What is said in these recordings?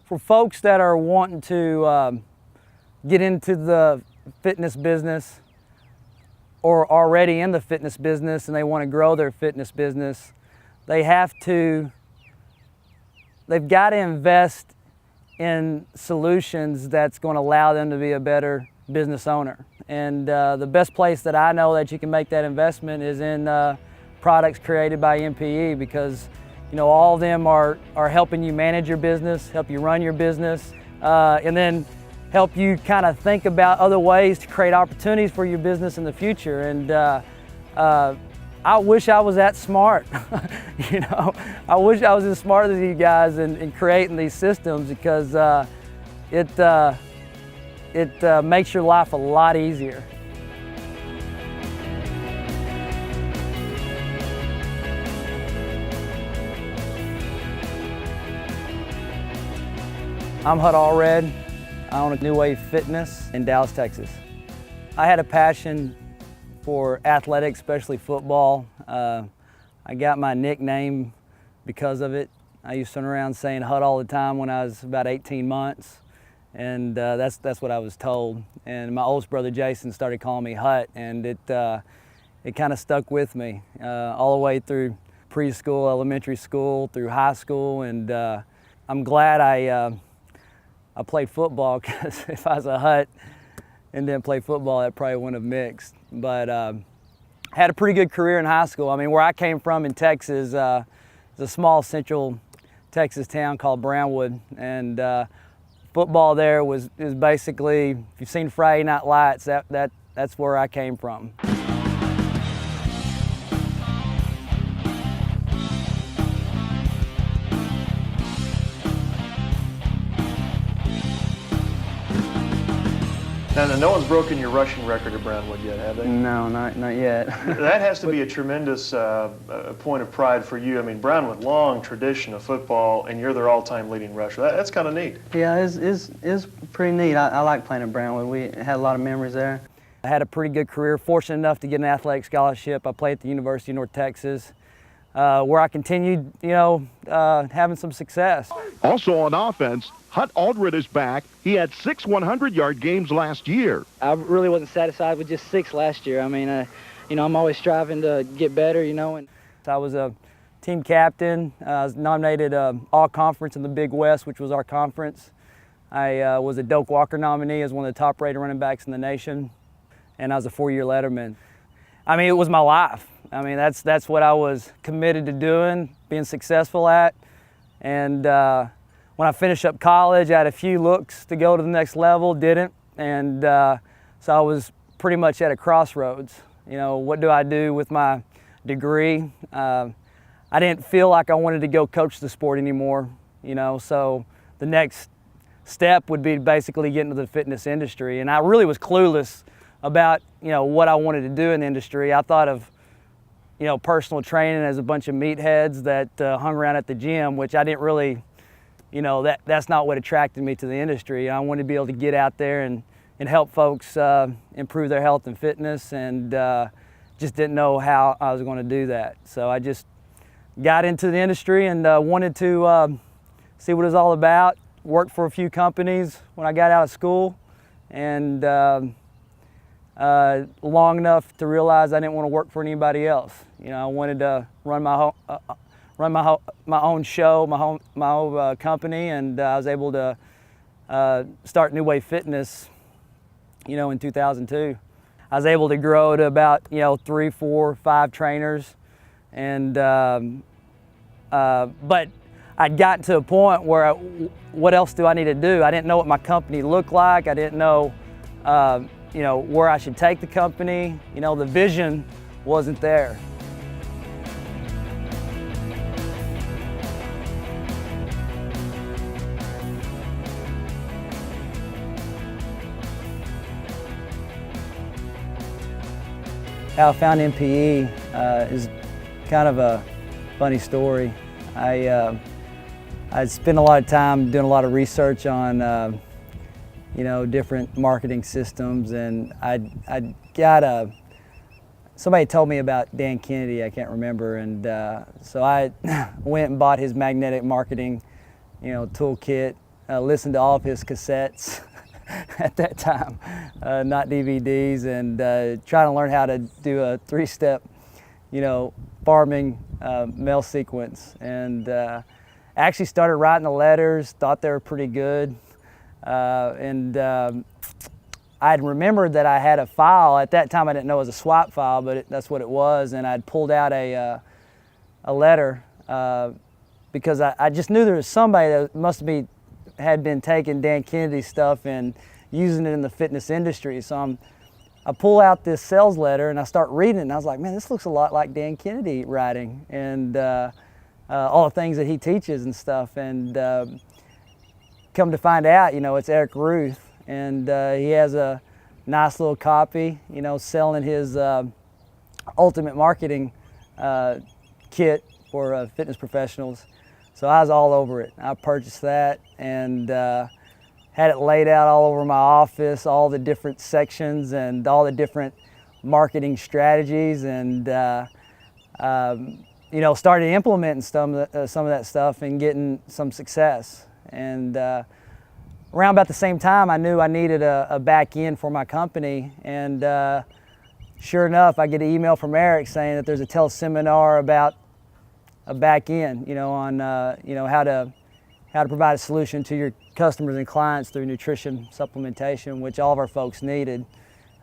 For folks that are wanting to get into the fitness business or already in the fitness business and they want to grow their fitness business, they've got to invest in solutions that's going to allow them to be a better business owner. And the best place that I know that you can make that investment is in products created by MPE, because all of them are helping you manage your business, help you run your business, and then help you kind of think about other ways to create opportunities for your business in the future. And I wish I was that smart. I wish I was as smart as you guys in creating these systems, because it makes your life a lot easier. I'm Hut Allred. I own a New Wave Fitness in Dallas, Texas. I had a passion for athletics, especially football. I got my nickname because of it. I used to run around saying Hut all the time when I was about 18 months, and that's what I was told. And my oldest brother Jason started calling me Hut, and it kind of stuck with me all the way through preschool, elementary school, through high school, and I'm glad I played football, because if I was a Hut and didn't play football, that probably wouldn't have mixed. But had a pretty good career in high school. I mean, where I came from in Texas is a small central Texas town called Brownwood, and football there was basically, if you've seen Friday Night Lights, that's where I came from. Now, no one's broken your rushing record at Brownwood yet, have they? No, not yet. That has to be a tremendous point of pride for you. I mean, Brownwood, long tradition of football, and you're their all-time leading rusher. That's kind of neat. Yeah, it's pretty neat. I like playing at Brownwood. We had a lot of memories there. I had a pretty good career, fortunate enough to get an athletic scholarship. I played at the University of North Texas, where I continued, having some success. Also on offense, Hut Allred is back. He had 6 100-yard games last year. I really wasn't satisfied with just 6 last year. I mean, I'm always striving to get better, and I was a team captain. I was nominated All-Conference in the Big West, which was our conference. I was a Doak Walker nominee as one of the top-rated running backs in the nation, and I was a 4-year letterman. I mean, it was my life. I mean, that's what I was committed to doing, being successful at. And when I finished up college, I had a few looks to go to the next level, didn't. And so I was pretty much at a crossroads. What do I do with my degree? I didn't feel like I wanted to go coach the sport anymore, so the next step would be basically get into the fitness industry. And I really was clueless about, what I wanted to do in the industry. I thought of, personal training as a bunch of meatheads that hung around at the gym, which I didn't really, that's not what attracted me to the industry. I wanted to be able to get out there and help folks improve their health and fitness, and just didn't know how I was going to do that. So I just got into the industry and wanted to see what it was all about. Worked for a few companies when I got out of school, and long enough to realize I didn't want to work for anybody else. I wanted to run my own show, my own company, and I was able to start New Wave Fitness, in 2002. I was able to grow to about 3, 4, 5 trainers, and but I'd gotten to a point where what else do I need to do? I didn't know what my company looked like. I didn't know where I should take the company. The vision wasn't there. How I found MPE is kind of a funny story. I spent a lot of time doing a lot of research on different marketing systems, and I got somebody told me about Dan Kennedy, I can't remember, and so I went and bought his magnetic marketing toolkit, listened to all of his cassettes at that time, not DVDs, and trying to learn how to do a 3-step, farming mail sequence. And actually started writing the letters, thought they were pretty good. I'd remembered that I had a file. At that time I didn't know it was a swap file, but that's what it was, and I'd pulled out a letter because I just knew there was somebody that had been taking Dan Kennedy's stuff and using it in the fitness industry. So I pull out this sales letter and I start reading it, and I was like, man, this looks a lot like Dan Kennedy writing, and all the things that he teaches and stuff. And come to find out, it's Eric Ruth, and he has a nice little copy, selling his ultimate marketing kit for fitness professionals. So I was all over it. I purchased that and had it laid out all over my office, all the different sections and all the different marketing strategies, and started implementing some of that stuff and getting some success. And around about the same time, I knew I needed a back end for my company, and sure enough, I get an email from Eric saying that there's a teleseminar about a back end, on how to provide a solution to your customers and clients through nutrition supplementation, which all of our folks needed,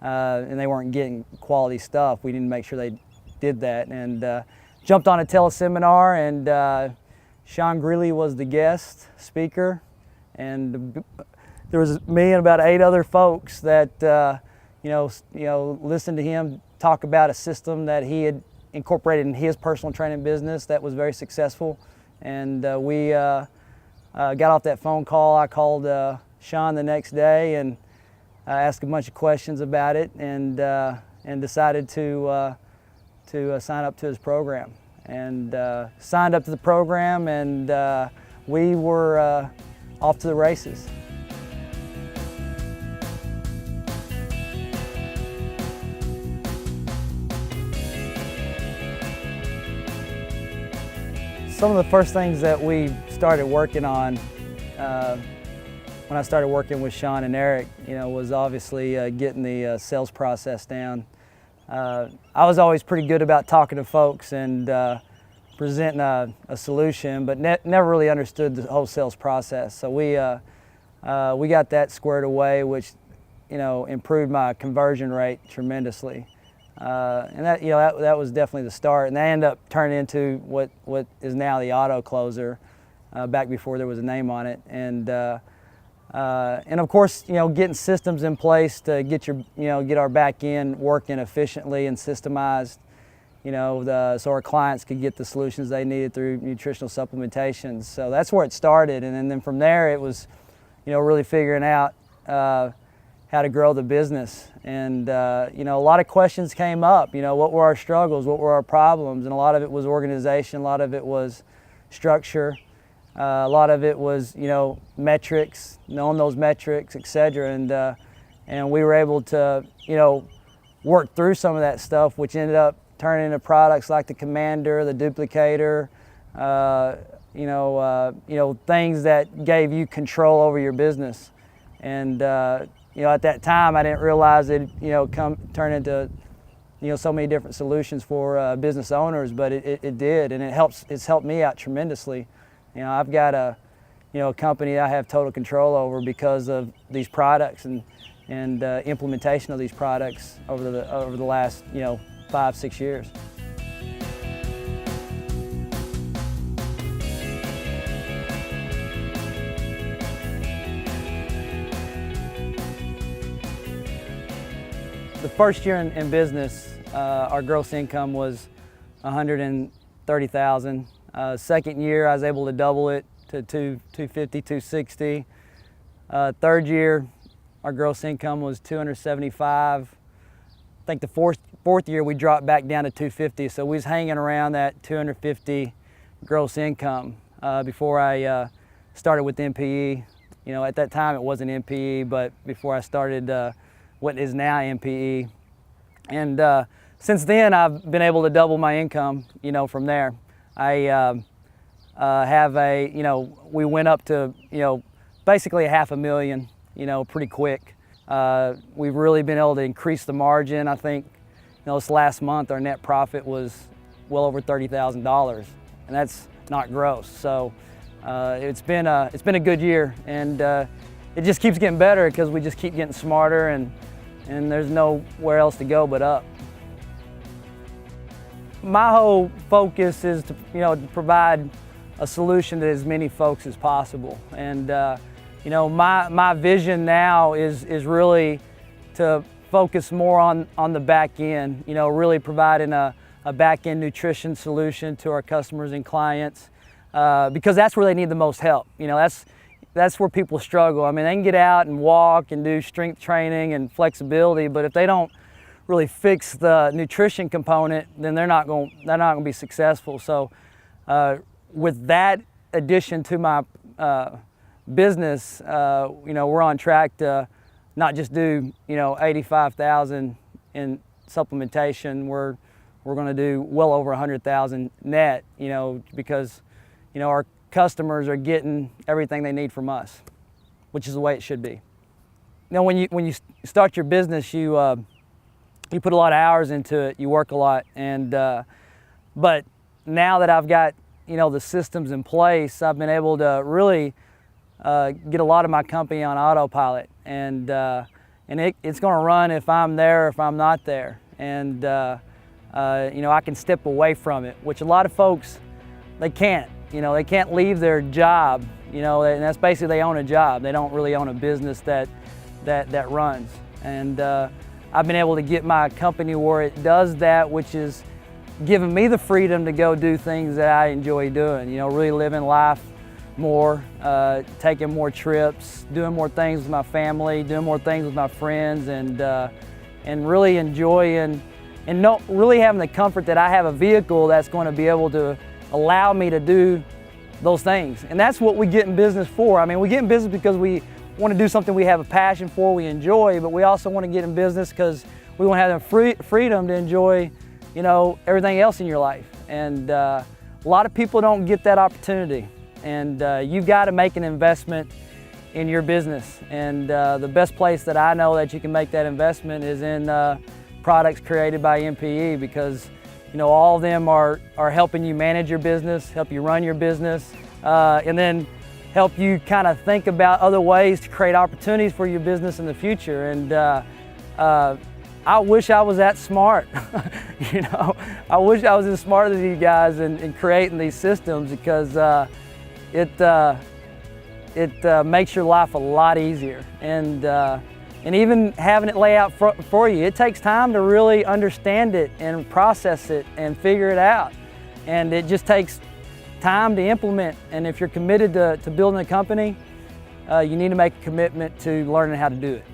and they weren't getting quality stuff. We needed to make sure they did that, and jumped on a teleseminar, and Sean Greeley was the guest speaker, and there was me and about 8 other folks that listened to him talk about a system that he had incorporated in his personal training business that was very successful. And we got off that phone call. I called Sean the next day and asked a bunch of questions about it, and decided to sign up to his program. And signed up to the program, and we were off to the races. Some of the first things that we started working on when I started working with Sean and Eric, was obviously getting the sales process down. I was always pretty good about talking to folks and presenting a solution, but never really understood the whole sales process. So we got that squared away, which improved my conversion rate tremendously. And that was definitely the start, and that ended up turning into what is now the auto closer, back before there was a name on it. And of course, getting systems in place to get our back end working efficiently and systemized, so our clients could get the solutions they needed through nutritional supplementations. So that's where it started, and then from there it was, really figuring out how to grow the business. And a lot of questions came up. What were our struggles? What were our problems? And a lot of it was organization. A lot of it was structure. A lot of it was, metrics, knowing those metrics, etc. And we were able to, work through some of that stuff, which ended up turning into products like the Commander, the Duplicator, things that gave you control over your business. And at that time, I didn't realize it, turn into, so many different solutions for business owners, but it did, and it's helped me out tremendously. I've got a company I have total control over because of these products and implementation of these products over the last 5-6 years. The first year in business, our gross income was $130,000. Second year, I was able to double it to $250,000, $260,000. Third year, our gross income was $275,000. I think the fourth year we dropped back down to $250,000. So we was hanging around that $250,000 gross income before I started with MPE. At that time it wasn't MPE, but before I started what is now MPE. And since then I've been able to double my income, from there. I have we went up to, basically $500,000, you know, pretty quick. We've really been able to increase the margin. I think, you know, this last month our net profit was well over $30,000, and that's not gross. So it's been a good year, and it just keeps getting better because we just keep getting smarter, and there's nowhere else to go but up. My whole focus is to, you know, to provide a solution to as many folks as possible. And you know, my vision now is really to focus more on the back end, you know, really providing a back end nutrition solution to our customers and clients, because that's where they need the most help. You know, that's where people struggle. I mean, they can get out and walk and do strength training and flexibility, but if they don't really fix the nutrition component, then they're not going to be successful. So with that addition to my business, you know, we're on track to not just do, you know, 85,000 in supplementation. We're going to do well over 100,000 net, you know, because, you know, our customers are getting everything they need from us, which is the way it should be. You know, when you start your business, you put a lot of hours into it, you work a lot, and but now that I've got, you know, the systems in place, I've been able to really get a lot of my company on autopilot, and it's going to run if I'm there or if I'm not there, and you know, I can step away from it, which a lot of folks, they can't. You know, they can't leave their job, you know, and that's basically they own a job. They don't really own a business that runs, and I've been able to get my company where it does that, which is giving me the freedom to go do things that I enjoy doing, you know, really living life more, taking more trips, doing more things with my family, doing more things with my friends, and really enjoying and not really having the comfort that I have a vehicle that's going to be able to allow me to do those things. And that's what we get in business for. I mean, we get in business because we want to do something we have a passion for, we enjoy, but we also want to get in business because we want to have the freedom to enjoy, you know, everything else in your life. And a lot of people don't get that opportunity. And you've got to make an investment in your business. And the best place that I know that you can make that investment is in products created by MPE, because, you know, all of them are helping you manage your business, help you run your business, and then help you kind of think about other ways to create opportunities for your business in the future. And I wish I was that smart. You know, I wish I was as smart as you guys in creating these systems, because it makes your life a lot easier. And even having it lay out for you, it takes time to really understand it and process it and figure it out. And it just takes time to implement. And if you're committed to building a company, you need to make a commitment to learning how to do it.